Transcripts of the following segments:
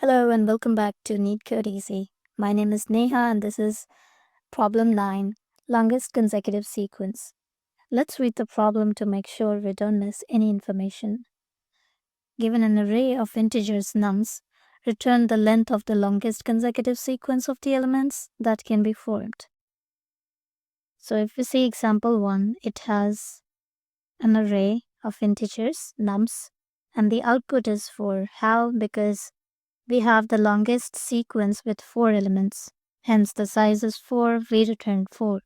Hello and welcome back to NeetCode Easy. My name is Neha and this is problem 9, longest consecutive sequence. Let's read the problem to make sure we don't miss any information. Given an array of integers nums, return the length of the longest consecutive sequence of the elements that can be formed. So if we see example 1, it has an array of integers nums and the output is 4. How? Because we have the longest sequence with 4 elements. Hence, the size is 4, we return 4.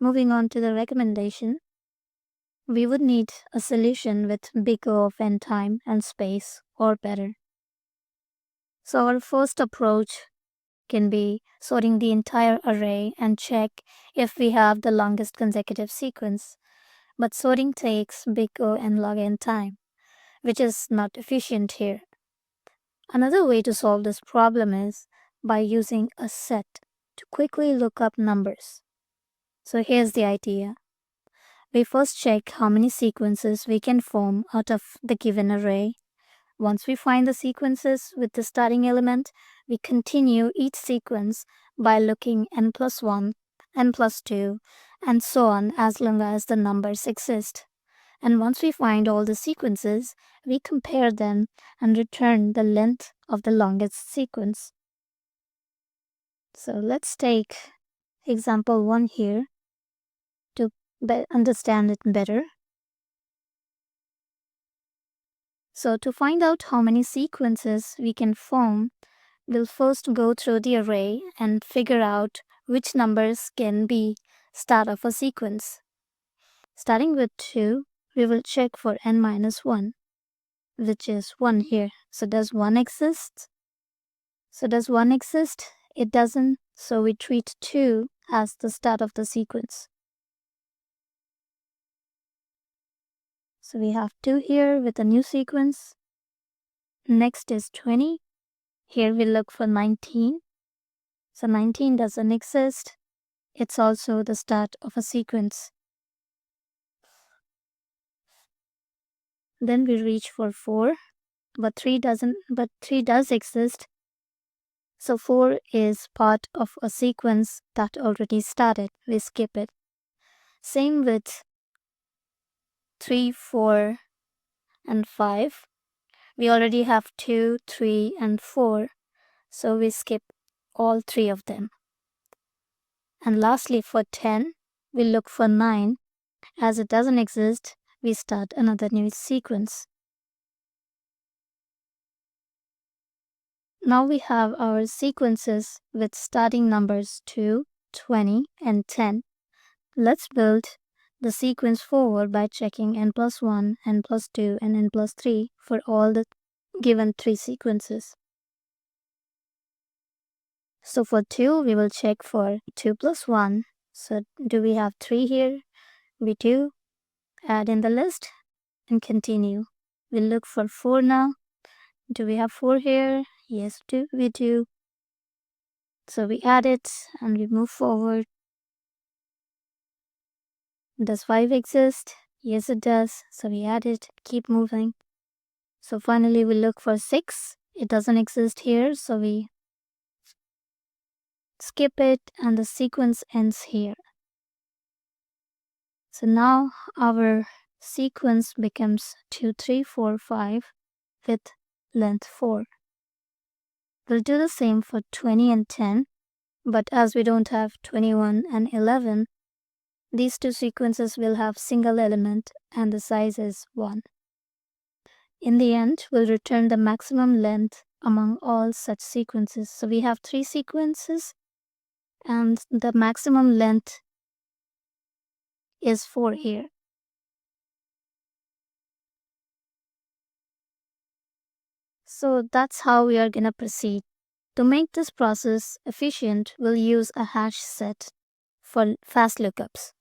Moving on to the recommendation, we would need a solution with big O of n time and space or better. So our first approach can be sorting the entire array and check if we have the longest consecutive sequence. But sorting takes big O and log n time, which is not efficient here. Another way to solve this problem is by using a set to quickly look up numbers. So here's the idea. We first check how many sequences we can form out of the given array. Once we find the sequences with the starting element, we continue each sequence by looking n plus 1, n plus 2, and so on as long as the numbers exist. And once we find all the sequences, we compare them and return the length of the longest sequence. So let's take example 1 here to understand it better. So to find out how many sequences we can form, we'll first go through the array and figure out which numbers can be start of a sequence. Starting with 2, we will check for n minus 1, which is 1 here. So does 1 exist? It doesn't, so we treat 2 as the start of the sequence. So we have 2 here with a new sequence. Next is 20. Here we look for 19. So 19 doesn't exist. It's also the start of a sequence. Then we reach for 4, but 3 does exist. So 4 is part of a sequence that already started. We skip it. Same with 3, 4, and 5. We already have 2, 3, and 4. So we skip all 3 of them. And lastly, for 10, we look for 9. As it doesn't exist, we start another new sequence. Now we have our sequences with starting numbers 2, 20, and 10. Let's build the sequence forward by checking n plus 1, n plus 2, and n plus 3 for all the given 3 sequences. So for 2, we will check for 2 plus 1. So do we have 3 here? We do. Add in the list and continue. We'll look for 4 now. Do we have 4 here? Yes, we do. So we add it and we move forward. Does 5 exist? Yes, it does. So we add it, keep moving. So finally we look for 6. It doesn't exist here, so we skip it and the sequence ends here. So now our sequence becomes 2, 3, 4, 5 with length 4. We'll do the same for 20 and 10, but as we don't have 21 and 11, these 2 sequences will have single element and the size is 1. In the end, we'll return the maximum length among all such sequences. So we have 3 sequences and the maximum length is 4 here. So that's how we are going to proceed. To make this process efficient, we'll use a hash set for fast lookups.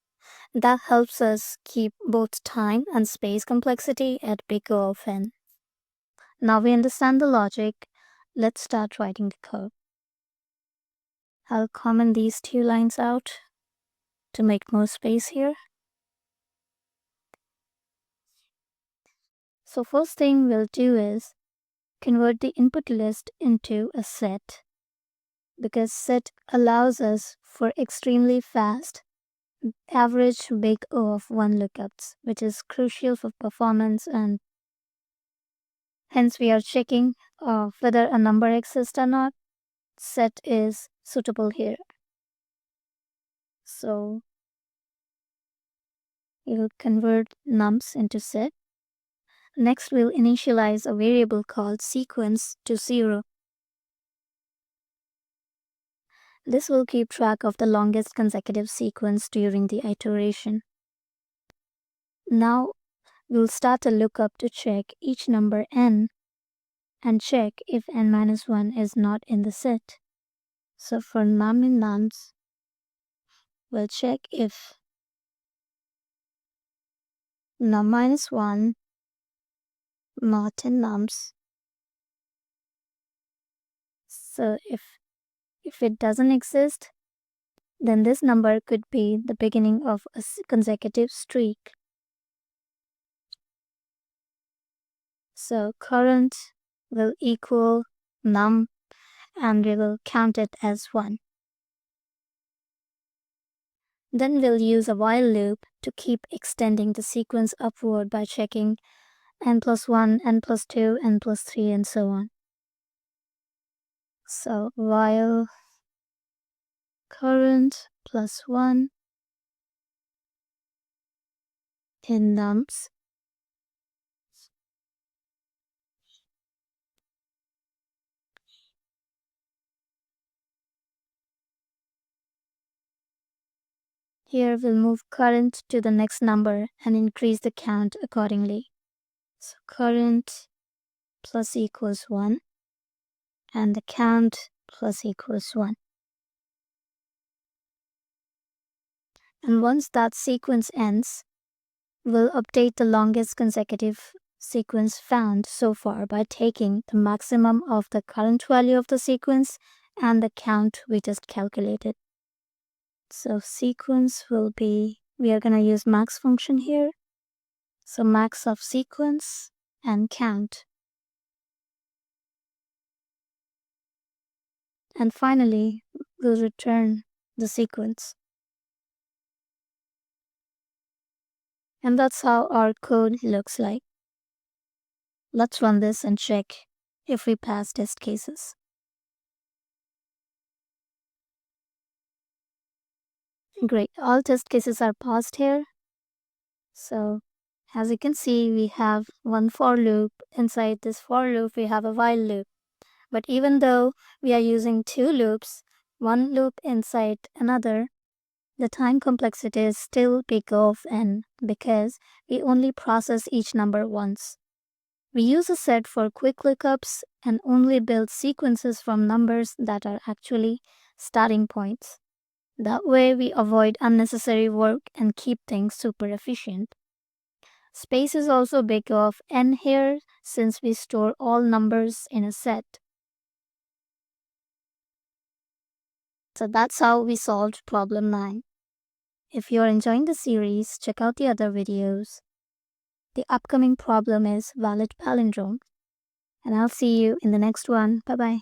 That helps us keep both time and space complexity at big O of n. Now we understand the logic. Let's start writing the code. I'll comment these 2 lines out to make more space here. So first thing we'll do is convert the input list into a set, because set allows us for extremely fast average big O of 1 lookups, which is crucial for performance, and hence we are checking whether a number exists or not. Set is suitable here. So we'll convert nums into set. Next, we'll initialize a variable called sequence to 0. This will keep track of the longest consecutive sequence during the iteration. Now, we'll start a lookup to check each number n and check if n-1 is not in the set. So for num in nums, we'll check if num-1 not in nums. So if it doesn't exist, then this number could be the beginning of a consecutive streak. So current will equal num, and we will count it as 1. Then we'll use a while loop to keep extending the sequence upward by checking n+1, n+2, n+3, and so on. So while current plus 1 in nums, here we'll move current to the next number and increase the count accordingly. So current plus equals 1 and the count plus equals 1. And once that sequence ends, we'll update the longest consecutive sequence found so far by taking the maximum of the current value of the sequence and the count we just calculated. So sequence will be, we are going to use max function here. So max of sequence and count. And finally, we'll return the sequence. And that's how our code looks like. Let's run this and check if we pass test cases. Great, all test cases are passed here. So as you can see, we have one for loop. Inside this for loop, we have a while loop. But even though we are using two loops, one loop inside another, the time complexity is still big O of n because we only process each number once. We use a set for quick lookups and only build sequences from numbers that are actually starting points. That way we avoid unnecessary work and keep things super efficient. Space is also big O of n here since we store all numbers in a set. So that's how we solved problem 9. If you're enjoying the series, check out the other videos. The upcoming problem is valid palindrome. And I'll see you in the next one. Bye-bye.